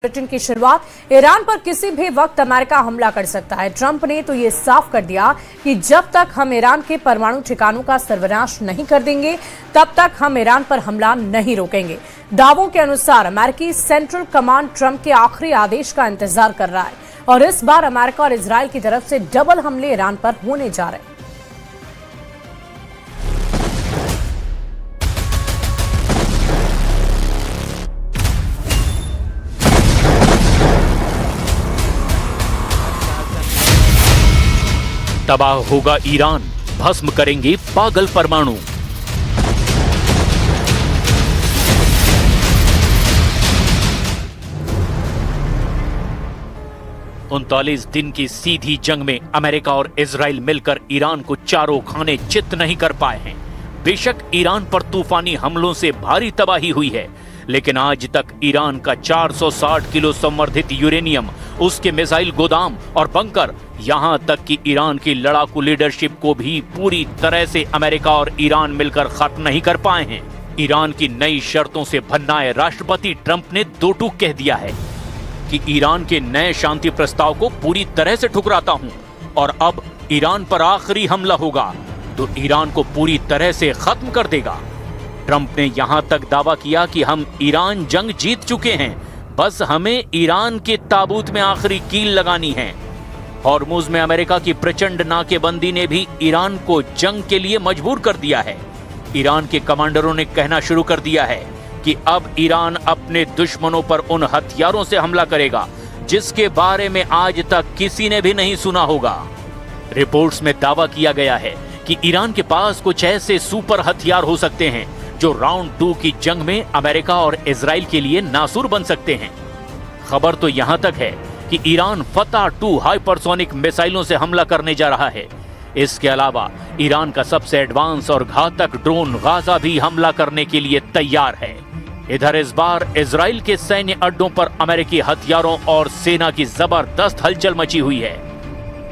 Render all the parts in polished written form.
Bulletin की शुरुआत। Iran पर किसी भी वक्त अमेरिका हमला कर सकता है। ट्रंप ने तो ये साफ कर दिया कि जब तक हम ईरान के परमाणु ठिकानों का सर्वनाश नहीं कर देंगे तब तक हम ईरान पर हमला नहीं रोकेंगे। दावों के अनुसार अमेरिकी सेंट्रल कमांड ट्रंप के आखिरी आदेश का इंतजार कर रहा है और इस बार अमेरिका और इजरायल की तरफ से डबल हमले ईरान पर होने जा रहे हैं। तबाह होगा ईरान, भस्म करेंगे पागल परमाणु। उनतालीस दिन की सीधी जंग में अमेरिका और इजराइल मिलकर ईरान को चारों खाने चित नहीं कर पाए हैं। बेशक ईरान पर तूफानी हमलों से भारी तबाही हुई है, लेकिन आज तक ईरान का 460 किलो संवर्धित यूरेनियम, उसके मिसाइल गोदाम और बंकर, यहां तक कि ईरान की लड़ाकू लीडरशिप को भी पूरी तरह से अमेरिका और ईरान मिलकर खत्म नहीं कर पाए हैं। ईरान की नई शर्तों से भन्नाए राष्ट्रपति ट्रंप ने दो टूक कह दिया है कि ईरान के नए शांति प्रस्ताव को पूरी तरह से ठुकराता हूं और अब ईरान पर आखिरी हमला होगा तो ईरान को पूरी तरह से खत्म कर देगा। ट्रंप ने यहां तक दावा किया कि हम ईरान जंग जीत चुके हैं, बस हमें ईरान के ताबूत में आखिरी कील लगानी है। हॉर्मुज में अमेरिका की प्रचंड नाकेबंदी ने भी ईरान को जंग के लिए मजबूर कर दिया है। ईरान के कमांडरों ने कहना शुरू कर दिया है कि अब ईरान अपने दुश्मनों पर उन हथियारों से हमला करेगा जिसके बारे में आज तक किसी ने भी नहीं सुना होगा। रिपोर्ट्स में दावा किया गया है कि ईरान के पास कुछ ऐसे सुपर हथियार हो सकते हैं जो राउंड 2 की जंग में अमेरिका और इजराइल के लिए नासूर बन सकते हैं। खबर तो यहां तक है कि ईरान फतह 2 हाइपरसोनिक मिसाइलों से हमला करने जा रहा है। इसके अलावा ईरान का सबसे एडवांस और घातक ड्रोन गाजा भी हमला करने के लिए तैयार है। इधर इस बार इजराइल के सैन्य अड्डों पर अमेरिकी हथियारों और सेना की जबरदस्त हलचल मची हुई है।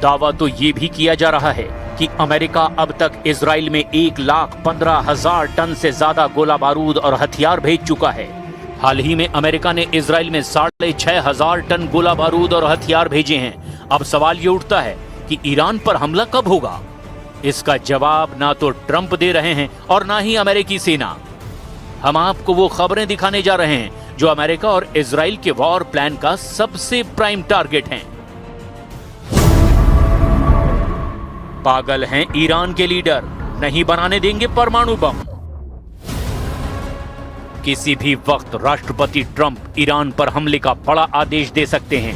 दावा तो ये भी किया जा रहा है कि अमेरिका अब तक इजराइल में 1,15,000 टन से ज्यादा गोला बारूद और हथियार भेज चुका है। हाल ही में अमेरिका ने इजराइल में 6,500 टन गोला बारूद और हथियार भेजे हैं। अब सवाल ये उठता है कि ईरान पर हमला कब होगा? इसका जवाब ना तो ट्रंप दे रहे हैं और ना ही अमेरिकी सेना। हम आपको वो खबरें दिखाने जा रहे हैं जो अमेरिका और इजराइल के वॉर प्लान का सबसे प्राइम टारगेट हैं। पागल हैं ईरान के लीडर, नहीं बनाने देंगे परमाणु बम। किसी भी वक्त राष्ट्रपति ट्रंप ईरान पर हमले का बड़ा आदेश दे सकते हैं।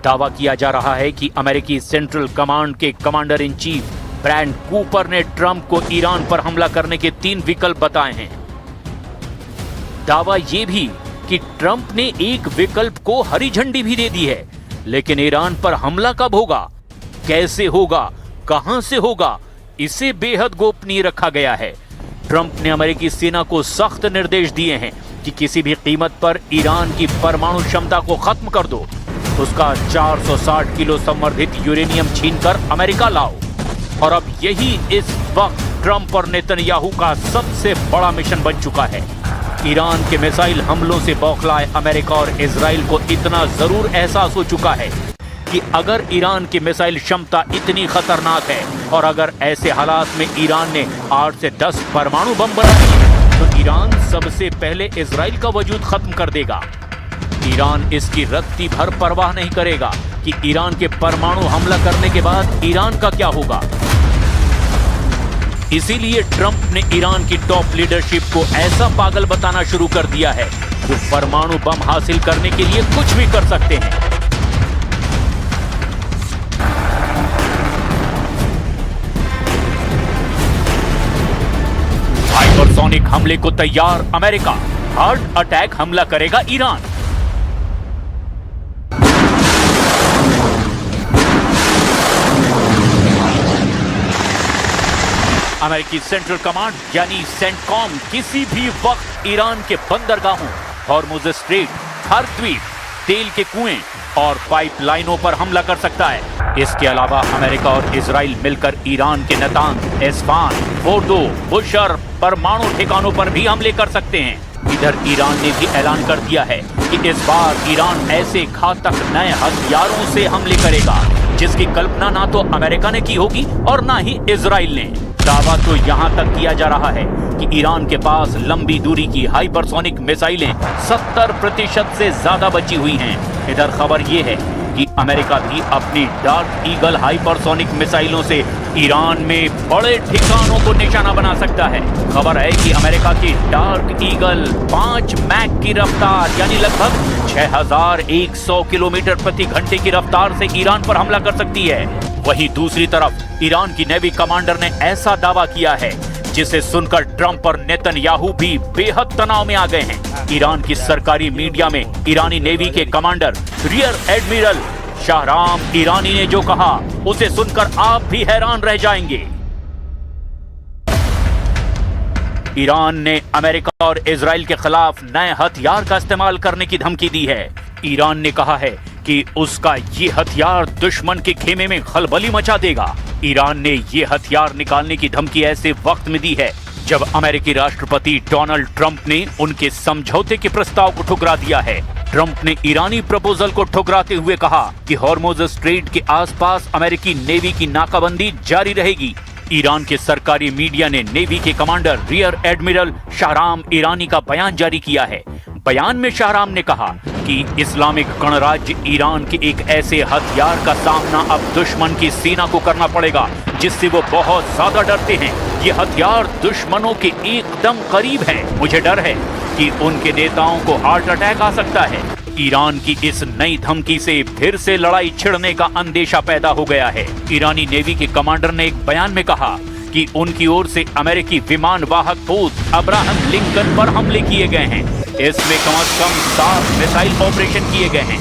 दावा किया जा रहा है कि अमेरिकी सेंट्रल कमांड के commander in chief Brad Cooper ने ट्रंप को ईरान पर हमला करने के 3 विकल्प बताए हैं। दावा यह भी कि ट्रंप ने एक विकल्प को हरी झंडी भी दे दी है, लेकिन ईरान पर हमला कब होगा, कैसे होगा, कहां से होगा, इसे बेहद गोपनीय रखा गया है। ट्रंप ने अमेरिकी सेना को सख्त निर्देश दिए हैं कि किसी भी कीमत पर ईरान की परमाणु क्षमता को खत्म कर दो, उसका 460 किलो संवर्धित यूरेनियम छीनकर अमेरिका लाओ। और अब यही इस वक्त ट्रंप और नेतन्याहू का सबसे बड़ा मिशन बन चुका है। ईरान के मिसाइल हमलों से बौखलाए अमेरिका और इजराइल को इतना जरूर एहसास हो चुका है कि अगर ईरान की मिसाइल क्षमता इतनी खतरनाक है और अगर ऐसे हालात में ईरान ने 8 से 10 परमाणु बम बनाए तो ईरान सबसे पहले इजराइल का वजूद खत्म कर देगा। ईरान इसकी रत्ती भर परवाह नहीं करेगा कि ईरान के परमाणु हमला करने के बाद ईरान का क्या होगा। इसीलिए ट्रंप ने ईरान की टॉप लीडरशिप को ऐसा पागल बताना शुरू कर दिया है जो परमाणु बम हासिल करने के लिए कुछ भी कर सकते हैं। हाइपरसोनिक हमले को तैयार अमेरिका, हार्ट अटैक हमला करेगा ईरान। अमेरिकी सेंट्रल कमांड यानी सेंटकॉम किसी भी वक्त ईरान के बंदरगाहों, हॉर्मुज स्ट्रेट, हर द्वीप, तेल के कुएं और पाइपलाइनों पर हमला कर सकता है। इसके अलावा अमेरिका और इजराइल मिलकर ईरान के नतांज, एस्फान, फोर्डो, बुशर परमाणु ठिकानों पर भी हमले कर सकते हैं। इधर ईरान ने भी ऐलान कर दिया है कि इस बार ईरान ऐसे घातक नए हथियारों से हमले करेगा जिसकी कल्पना ना तो अमेरिका ने की होगी और ना ही इजराइल ने। दावा तो यहां तक किया जा रहा है कि ईरान के पास लंबी दूरी की हाइपरसोनिक मिसाइलें 70% से ज्यादा बची हुई हैं। इधर खबर ये है कि अमेरिका भी अपनी डार्क ईगल हाइपरसोनिक मिसाइलों से ईरान में बड़े ठिकानों को निशाना बना सकता है। खबर है कि अमेरिका की डार्क ईगल 5 मैक की रफ्तार यानी लगभग 6100 किलोमीटर प्रति घंटे की रफ्तार से ईरान पर हमला कर सकती है। वहीं दूसरी तरफ ईरान की नेवी कमांडर ने ऐसा दावा किया है जिसे सुनकर ट्रंप और नेतन्याहू भी बेहद तनाव में आ गए हैं। ईरान की सरकारी मीडिया में ईरानी नेवी के commander rear admiral Shahram Irani ने जो कहा उसे सुनकर आप भी हैरान रह जाएंगे। ईरान ने अमेरिका और इजराइल के खिलाफ नए हथियार का इस्तेमाल करने की धमकी दी है। ईरान ने कहा है कि उसका ये हथियार दुश्मन के खेमे में खलबली मचा देगा। ईरान ने ये हथियार निकालने की धमकी ऐसे वक्त में दी है जब अमेरिकी राष्ट्रपति डोनाल्ड ट्रंप ने उनके समझौते के प्रस्ताव को ठुकरा दिया है। ट्रंप ने ईरानी प्रपोजल को ठुकराते हुए कहा कि हॉर्मुज स्ट्रेट के आसपास अमेरिकी नेवी की नाकाबंदी जारी रहेगी। ईरान के सरकारी मीडिया ने नेवी के commander rear admiral Shahram Irani का बयान जारी किया है। बयान में शाहराम ने कहा कि इस्लामिक गणराज्य ईरान के एक ऐसे हथियार का सामना अब दुश्मन की सेना को करना पड़ेगा जिससे वो बहुत ज्यादा डरते हैं। ये हथियार दुश्मनों के एकदम करीब है। मुझे डर है कि उनके नेताओं को हार्ट अटैक आ सकता है। ईरान की इस नई धमकी से फिर से लड़ाई छिड़ने का अंदेशा पैदा हो गया है। ईरानी नेवी के कमांडर ने एक बयान में कहा कि उनकी ओर से अमेरिकी विमान वाहक पोत अब्राहम लिंकन पर हमले किए गए हैं। इसमें कम से कम 7 मिसाइल ऑपरेशन किए गए हैं।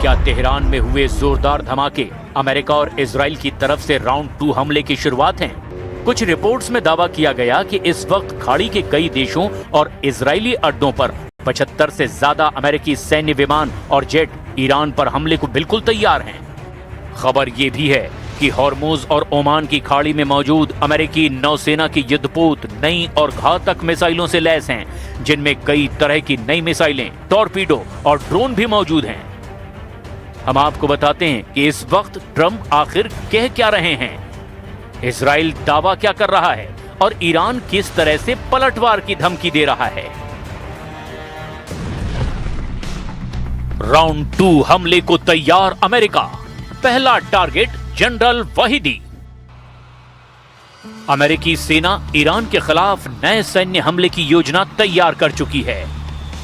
क्या तेहरान में हुए जोरदार धमाके अमेरिका और इजराइल की तरफ से राउंड 2 हमले की शुरुआत हैं? कुछ रिपोर्ट्स में दावा किया गया कि इस वक्त खाड़ी के कई देशों और इजरायली अड्डों पर 75 से ज्यादा अमेरिकी सैन्य विमान और जेट ईरान पर हमले को बिल्कुल तैयार हैं। खबर ये भी है कि हॉर्मुज और ओमान की खाड़ी में मौजूद अमेरिकी नौसेना की युद्धपोत नई और घातक मिसाइलों से लैस हैं, जिनमें कई तरह की नई मिसाइलें, टॉर्पीडो और ड्रोन भी मौजूद हैं। हम आपको बताते हैं कि इस वक्त ट्रंप आखिर कह क्या रहे हैं, इजराइल दावा क्या कर रहा है और ईरान किस तरह से पलटवार की धमकी दे रहा है। राउंड 2 हमले को तैयार अमेरिका, पहला टारगेट जनरल वहीदी। अमेरिकी सेना ईरान के खिलाफ नए सैन्य हमले की योजना तैयार कर चुकी है।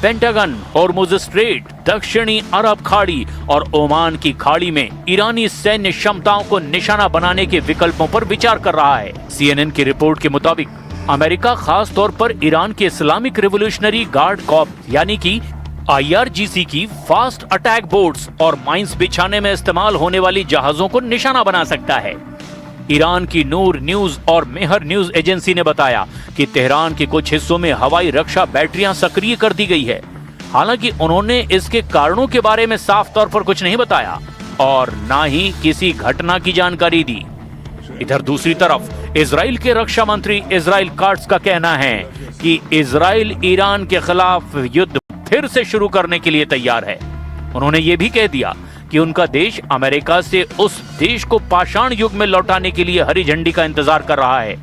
पेंटागन हॉर्मुज स्ट्रेट, दक्षिणी अरब खाड़ी और ओमान की खाड़ी में ईरानी सैन्य क्षमताओं को निशाना बनाने के विकल्पों पर विचार कर रहा है। CNN की रिपोर्ट के मुताबिक अमेरिका खास तौर पर ईरान के इस्लामिक रिवोल्यूशनरी गार्ड कॉर्प्स यानी कि IRGC की फास्ट अटैक बोट्स और माइंस बिछाने में इस्तेमाल होने वाली जहाजों को निशाना बना सकता है। ईरान की नूर न्यूज और मेहर न्यूज एजेंसी ने बताया कि तेहरान के कुछ हिस्सों में हवाई रक्षा बैटरियां सक्रिय कर दी गई है। हालांकि उन्होंने इसके कारणों के बारे में साफ तौर पर कुछ नहीं बताया और ना ही किसी घटना की जानकारी दी। इधर दूसरी तरफ इजराइल के रक्षा मंत्री इजराइल काट्स का कहना है कि इजराइल ईरान के खिलाफ युद्ध फिर से शुरू करने के लिए तैयार है। उन्होंने ये भी कह दिया कि उनका देश अमेरिका से उस देश को पाषाण युग में लौटाने के लिए हरी झंडी का इंतजार कर रहा है।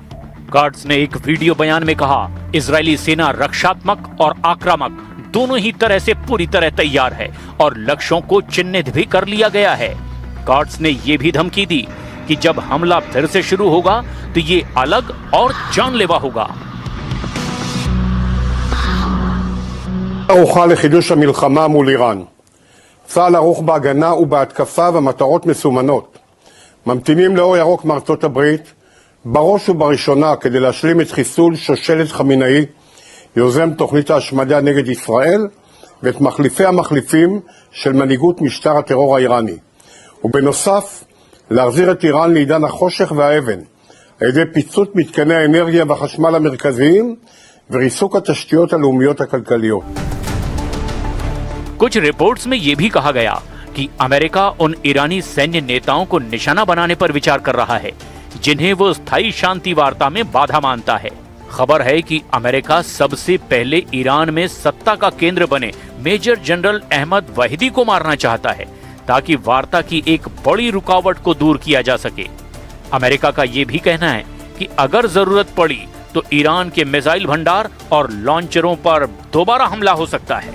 काट्स ने एक वीडियो बयान में कहा, इजरायली सेना रक्षात्मक और आक्रामक दोनों ही तरह से पूरी तरह तैयार है और लक्ष्यों को चिन्हित भी कर लिया गया है। काट्स ने यह भी धमकी दी कि जब हमला फिर से शुरू होगा तो ये अलग और जानलेवा होगा। ערוכה לחידוש המלחמה מול איראן. צה"ל ערוך בהגנה ובהתקפה ומטרות מסומנות. ממתינים לאור ירוק מארצות הברית, בראש ובראשונה כדי להשלים את חיסול שושלת חמינאי, יוזם תוכנית ההשמדה נגד ישראל, ואת מחליפי המחליפים של מנהיגות משטר הטרור האיראני. ובנוסף, להחזיר את איראן לעידן החושך והאבן, על ידי פיצוץ מתקני האנרגיה והחשמל המרכזיים וריסוק התשתיות הלאומיות הכלכליות. कुछ रिपोर्ट्स में यह भी कहा गया कि अमेरिका उन ईरानी सैन्य नेताओं को निशाना बनाने पर विचार कर रहा है जिन्हें वो स्थायी शांति वार्ता में बाधा मानता है। खबर है कि अमेरिका सबसे पहले ईरान में सत्ता का केंद्र बने मेजर जनरल अहमद वहीदी को मारना चाहता है ताकि वार्ता की एक बड़ी रुकावट को दूर किया जा सके। अमेरिका का ये भी कहना है कि अगर जरूरत पड़ी तो ईरान के मिसाइल भंडार और लॉन्चरों पर दोबारा हमला हो सकता है।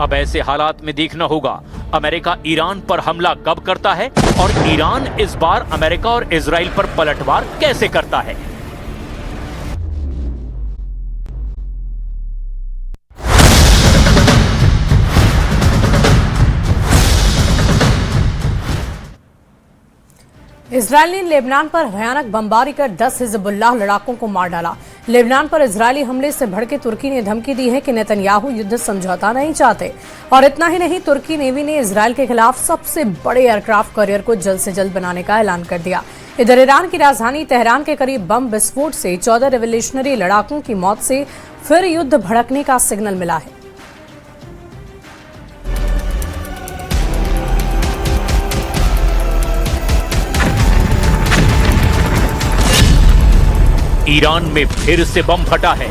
अब ऐसे हालात में देखना होगा अमेरिका ईरान पर हमला कब करता है और ईरान इस बार अमेरिका और इजराइल पर पलटवार कैसे करता है। इजराइल ने लेबनान पर भयानक बमबारी कर 10 हिजबुल्लाह लड़ाकों को मार डाला। लेबनान पर इजरायली हमले से भड़के तुर्की ने धमकी दी है कि नेतन्याहू युद्ध समझौता नहीं चाहते। और इतना ही नहीं, तुर्की नेवी ने इजराइल के खिलाफ सबसे बड़े एयरक्राफ्ट करियर को जल्द से जल्द बनाने का ऐलान कर दिया। इधर ईरान की राजधानी तेहरान के करीब बम विस्फोट से 14 रिवोल्यूशनरी लड़ाकों की मौत से फिर युद्ध भड़कने का सिग्नल मिला है। ईरान में फिर से बम फटा है।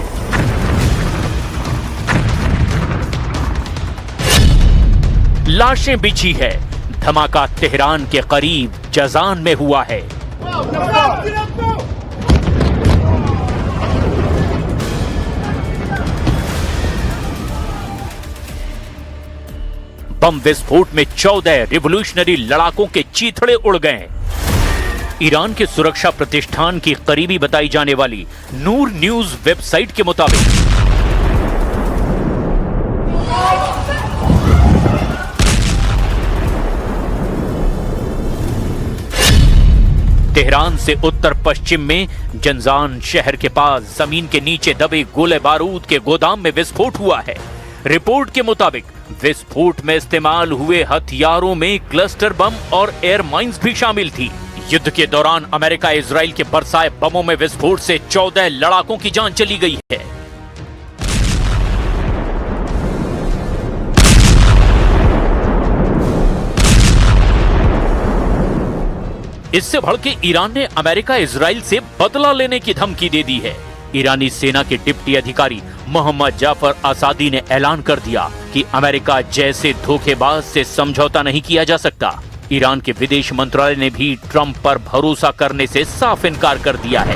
लाशें बिछी है। धमाका तेहरान के करीब जजान में हुआ है। बम विस्फोट में 14 रिवोल्यूशनरी लड़ाकों के चीथड़े उड़ गए। ईरान के सुरक्षा प्रतिष्ठान की करीबी बताई जाने वाली नूर न्यूज वेबसाइट के मुताबिक तेहरान से उत्तर पश्चिम में जंजान शहर के पास जमीन के नीचे दबे गोले बारूद के गोदाम में विस्फोट हुआ है। रिपोर्ट के मुताबिक विस्फोट में इस्तेमाल हुए हथियारों में क्लस्टर बम और एयर माइंस भी शामिल थी। युद्ध के दौरान अमेरिका इजराइल के बरसाए बमों में विस्फोट से 14 लड़ाकों की जान चली गई है। इससे भड़के ईरान ने अमेरिका इजराइल से बदला लेने की धमकी दे दी है। ईरानी सेना के डिप्टी अधिकारी मोहम्मद जाफर आसादी ने ऐलान कर दिया कि अमेरिका जैसे धोखेबाज से समझौता नहीं किया जा सकता। ईरान के विदेश मंत्रालय ने भी ट्रंप पर भरोसा करने से साफ इनकार कर दिया है।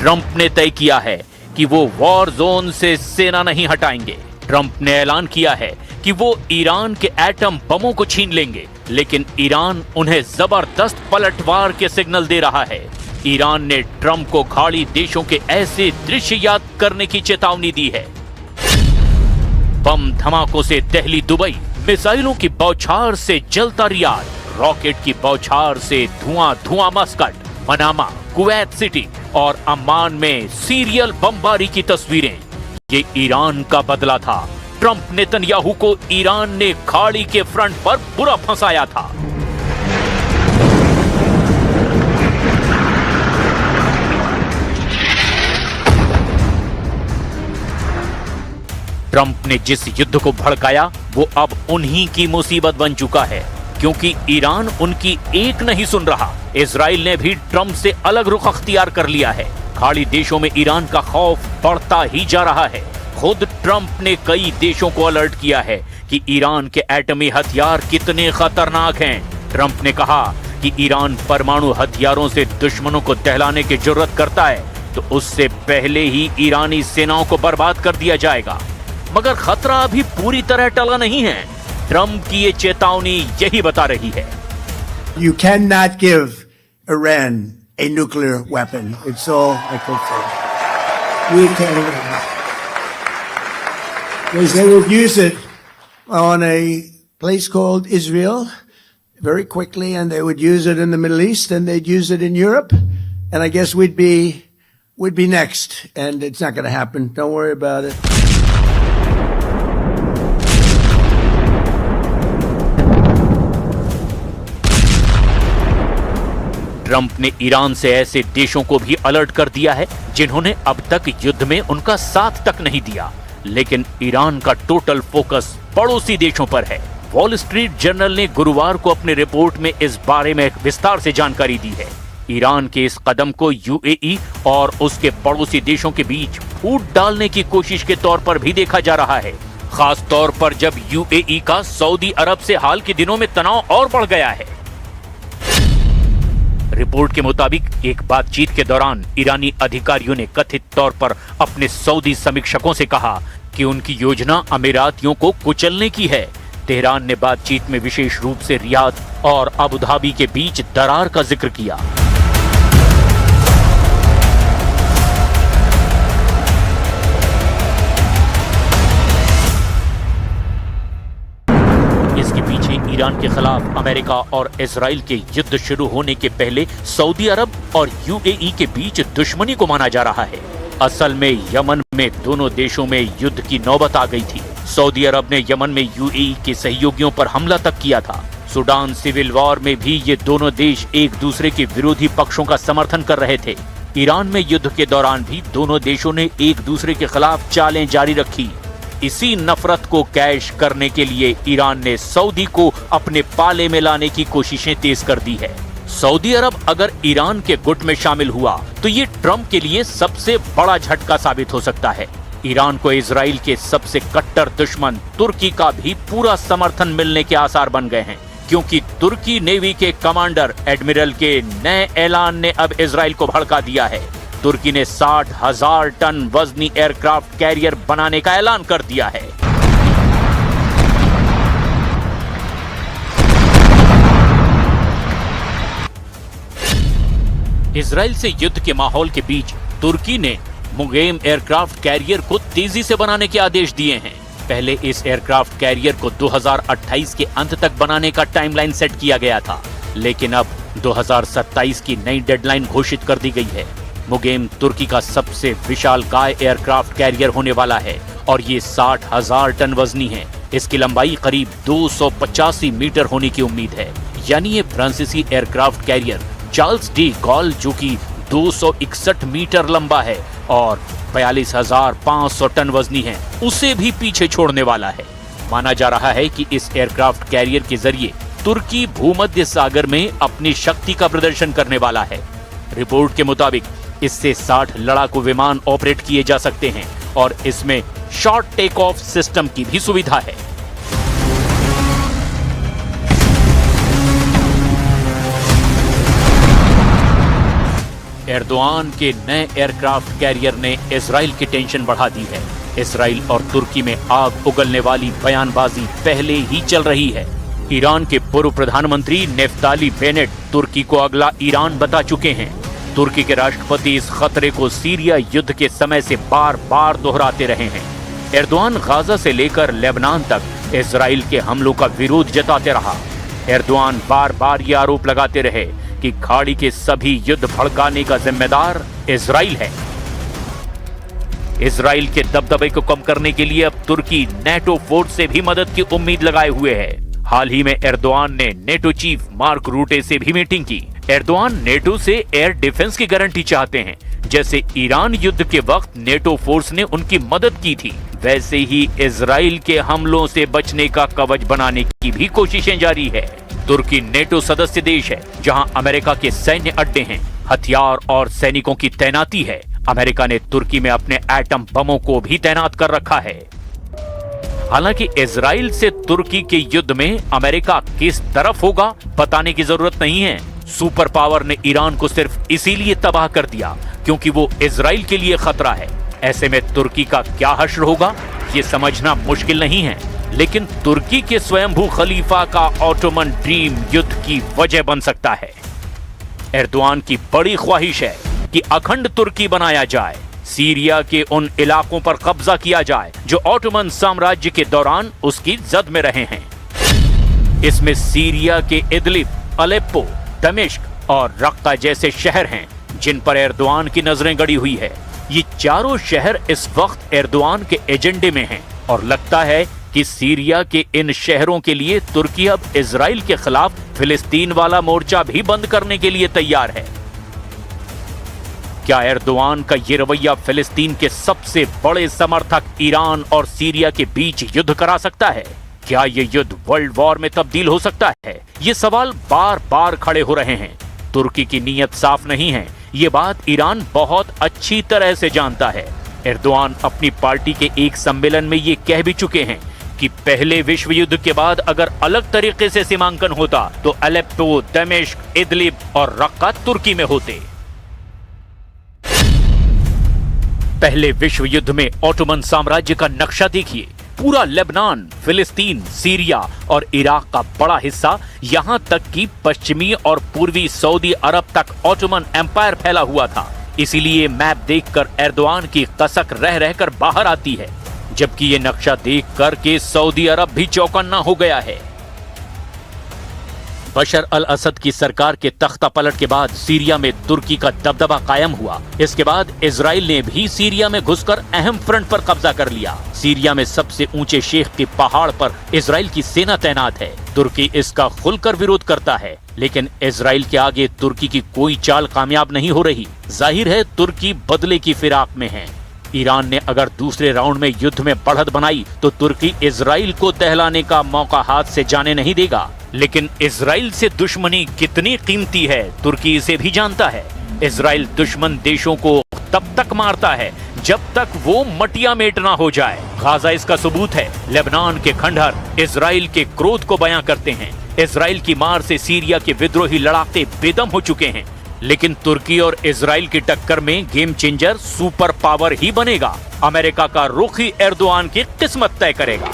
ट्रंप ने तय किया है कि वो वॉर जोन से सेना नहीं हटाएंगे। ट्रंप ने ऐलान किया है कि वो ईरान के एटम बमों को छीन लेंगे, लेकिन ईरान उन्हें जबरदस्त पलटवार के सिग्नल दे रहा है। ईरान ने ट्रंप को खाड़ी देशों के ऐसे दृश्य याद करने की चेतावनी दी है। बम धमाकों से दिल्ली दुबई, मिसाइलों की बौछार से जलता रियाद, रॉकेट की बौछार से धुआं धुआं मस्कट, मनामा, कुवैत सिटी और अम्मान में सीरियल बमबारी की तस्वीरें। ये ईरान का बदला था। ट्रंप नेतन्याहू को ईरान ने खाड़ी के फ्रंट पर बुरा फंसाया था। ट्रंप ने जिस युद्ध को भड़काया वो अब उन्हीं की मुसीबत बन चुका है, क्योंकि ईरान उनकी एक नहीं सुन रहा। इजराइल ने भी ट्रंप से अलग रुख अख्तियार कर लिया है। खाड़ी देशों में ईरान का खौफ बढ़ता ही जा रहा है। खुद ट्रंप ने कई देशों को अलर्ट किया है कि ईरान के एटमी हथियार कितने खतरनाक हैं। ट्रंप ने कहा कि ईरान परमाणु हथियारों से दुश्मनों को दहलाने की जुर्रत करता है तो उससे पहले ही ईरानी सेनाओं को बर्बाद कर दिया जाएगा। मगर खतरा अभी पूरी तरह टला नहीं है। ट्रंप की ये चेतावनी यही बता रही है। You cannot give Iran a nuclear weapon. It's all I can say. We can't. Because they would use it on a place called Israel very quickly, and they would use it in the Middle East, and they'd use it in Europe, and I guess we'd be next, and it's not going to happen. Don't worry about it. Trump ने Iran से ऐसे देशों को भी alert कर दिया है जिन्होंने अब तक युद्ध में उनका साथ तक नहीं दिया, लेकिन ईरान का टोटल फोकस पड़ोसी देशों पर है। वॉल स्ट्रीट जर्नल ने गुरुवार को अपनी रिपोर्ट में इस बारे में विस्तार से जानकारी दी है। ईरान के इस कदम को यूएई और उसके पड़ोसी देशों के बीच फूट डालने की कोशिश के तौर पर भी देखा जा रहा है, खास तौर पर जब यूएई का सऊदी अरब से हाल के दिनों में तनाव और बढ़ गया है। रिपोर्ट के मुताबिक एक बातचीत के दौरान ईरानी अधिकारियों ने कथित तौर पर अपने सऊदी समीक्षकों से कहा कि उनकी योजना अमीरातियों को कुचलने की है। तेहरान ने बातचीत में विशेष रूप से रियाद और अबू धाबी के बीच दरार का जिक्र किया। इसके पीछे ईरान के खिलाफ अमेरिका और इजराइल के युद्ध शुरू होने के पहले सऊदी अरब और यूएई के बीच दुश्मनी को माना जा रहा है। असल में यमन में दोनों देशों में युद्ध की नौबत आ गई थी। सऊदी अरब ने यमन में यूएई के सहयोगियों पर हमला तक किया था। सूडान सिविल वॉर में भी ये दोनों देश एक दूसरे के विरोधी पक्षों का समर्थन कर रहे थे। ईरान में युद्ध के दौरान भी दोनों देशों ने एक दूसरे के खिलाफ चालें जारी रखी। इसी नफरत को कैश करने के लिए ईरान ने सऊदी को अपने पाले में लाने की कोशिशें तेज कर दी है। सऊदी अरब अगर ईरान के गुट में शामिल हुआ तो ये ट्रंप के लिए सबसे बड़ा झटका साबित हो सकता है। ईरान को इजराइल के सबसे कट्टर दुश्मन तुर्की का भी पूरा समर्थन मिलने के आसार बन गए हैं, क्योंकि तुर्की नेवी के कमांडर एडमिरल के नए ऐलान ने अब इजराइल को भड़का दिया है। तुर्की ने 60,000 टन वजनी एयरक्राफ्ट कैरियर बनाने का ऐलान कर दिया है। इजराइल से युद्ध के माहौल के बीच तुर्की ने मुगेम एयरक्राफ्ट कैरियर को तेजी से बनाने के आदेश दिए हैं। पहले इस एयरक्राफ्ट कैरियर को 2028 के अंत तक बनाने का टाइमलाइन सेट किया गया था, लेकिन अब 2027 की नई डेडलाइन घोषित कर दी गई है। मुगेम तुर्की का सबसे विशालकाय एयरक्राफ्ट कैरियर होने वाला है और ये 60,000 टन वजनी है। इसकी लंबाई करीब 285 मीटर होने की उम्मीद है। यानी ये फ्रांसीसी aircraft carrier Charles de Gaulle, जो कि 261 मीटर लंबा है और 42,500 टन वजनी है, उसे भी पीछे छोड़ने वाला है। माना जा रहा है कि इस एयरक्राफ्ट कैरियर के जरिए तुर्की भूमध्य सागर में अपनी शक्ति का प्रदर्शन करने वाला है। रिपोर्ट के मुताबिक इससे 60 लड़ाकू विमान ऑपरेट किए जा सकते हैं और इसमें शॉर्ट टेक ऑफ सिस्टम की भी सुविधा है। एर्दोआन के नए एयरक्राफ्ट कैरियर ने इजराइल की टेंशन बढ़ा दी है। इजराइल और तुर्की में आग उगलने वाली बयानबाजी पहले ही चल रही है। ईरान के पूर्व प्रधानमंत्री नेफ्ताली बेनेट तुर्की को अगला ईरान बता चुके हैं। तुर्की के राष्ट्रपति इस खतरे को सीरिया युद्ध के समय से बार बार दोहराते रहे हैं। एर्दोआन गाजा से लेकर लेबनान तक इजराइल के हमलों का विरोध जताते रहा। एर्दोआन बार बार ये आरोप लगाते रहे कि खाड़ी के सभी युद्ध भड़काने का जिम्मेदार इजराइल है। इजराइल के दबदबे को कम करने के लिए अब तुर्की नेटो फोर्स से भी मदद की उम्मीद लगाए हुए है। हाल ही में एर्दोआन ने नेटो चीफ मार्क रूटे से भी मीटिंग की। एर्दोआन नेटो से एयर डिफेंस की गारंटी चाहते हैं। जैसे ईरान युद्ध के वक्त नेटो फोर्स ने उनकी मदद की थी, वैसे ही इजराइल के हमलों से बचने का कवच बनाने की भी कोशिशें जारी है। तुर्की नेटो सदस्य देश है, जहां अमेरिका के सैन्य अड्डे हैं, हथियार और सैनिकों की तैनाती है। अमेरिका ने तुर्की में अपने एटम बमों को भी तैनात कर रखा है। हालांकि इजराइल से तुर्की के युद्ध में अमेरिका किस तरफ होगा बताने की जरूरत नहीं है। सुपर पावर ने ईरान को सिर्फ इसीलिए तबाह कर दिया क्योंकि वो इजराइल के लिए खतरा है। ऐसे में तुर्की का क्या हश्र होगा ये समझना मुश्किल नहीं है, लेकिन तुर्की के स्वयंभू खलीफा का ऑटोमन ड्रीम युद्ध की वजह बन सकता है। एर्दोआन की बड़ी ख्वाहिश है कि अखंड तुर्की बनाया जाए, सीरिया के उन इलाकों पर कब्जा किया जाए जो ऑटोमन साम्राज्य के दौरान उसकी जद में रहे हैं। इसमें सीरिया के इदलिब, अलेप्पो, दमिश्क और रक्का जैसे शहर हैं जिन पर एर्दोआन की नजरें गड़ी हुई है। ये चारों शहर इस वक्त एर्दोआन के एजेंडे में हैं और लगता है कि सीरिया के इन शहरों के लिए तुर्की अब इजराइल के खिलाफ फिलिस्तीन वाला मोर्चा भी बंद करने के लिए तैयार है। क्या एर्दोआन का ये रवैया फिलिस्तीन के सबसे बड़े समर्थक ईरान और सीरिया के बीच युद्ध करा सकता है? क्या ये युद्ध वर्ल्ड वॉर में तब्दील हो सकता है? ये सवाल बार बार खड़े हो रहे हैं। तुर्की की नीयत साफ नहीं है, ये बात ईरान बहुत अच्छी तरह से जानता है। एर्दोआन अपनी पार्टी के एक सम्मेलन में ये कह भी चुके हैं कि पहले विश्व युद्ध के बाद अगर अलग तरीके से सीमांकन होता तो अलेप्पो, दमिश्क, इदलिब और रक्का तुर्की में होते। पहले विश्व युद्ध में ऑटोमन साम्राज्य का नक्शा देखिए। पूरा लेबनान, फिलिस्तीन, सीरिया और इराक का बड़ा हिस्सा, यहां तक कि पश्चिमी और पूर्वी सऊदी अरब तक ऑटोमन एम्पायर फैला हुआ था। इसीलिए मैप देखकर एर्दोआन की कसक रह रहकर बाहर आती है, जबकि ये नक्शा देखकर के सऊदी अरब भी चौकन्ना हो गया है। बशर अल असद की सरकार के तख्ता पलट के बाद सीरिया में तुर्की का दबदबा कायम हुआ। इसके बाद इजराइल ने भी सीरिया में घुसकर अहम फ्रंट पर कब्जा कर लिया। सीरिया में सबसे ऊंचे शेख के पहाड़ पर इजराइल की सेना तैनात है। तुर्की इसका खुलकर विरोध करता है, लेकिन इजराइल के आगे तुर्की की कोई चाल कामयाब नहीं हो रही। जाहिर है तुर्की बदले की फिराक में है। ईरान ने अगर दूसरे राउंड में युद्ध में बढ़त बनाई तो तुर्की इजराइल को दहलाने का मौका हाथ से जाने नहीं देगा। लेकिन इजराइल से दुश्मनी कितनी कीमती है तुर्की इसे भी जानता है। इजराइल दुश्मन देशों को तब तक मारता है जब तक वो मटिया मेट ना हो जाए। गाजा इसका सबूत है। लेबनान के खंडहर इजराइल के क्रोध को बयां करते हैं। इजराइल की मार से सीरिया के विद्रोही लड़ाके बेदम हो चुके हैं। लेकिन तुर्की और इजराइल की टक्कर में गेम चेंजर सुपर पावर ही बनेगा। अमेरिका का रुख ही एर्दोआन की किस्मत तय करेगा।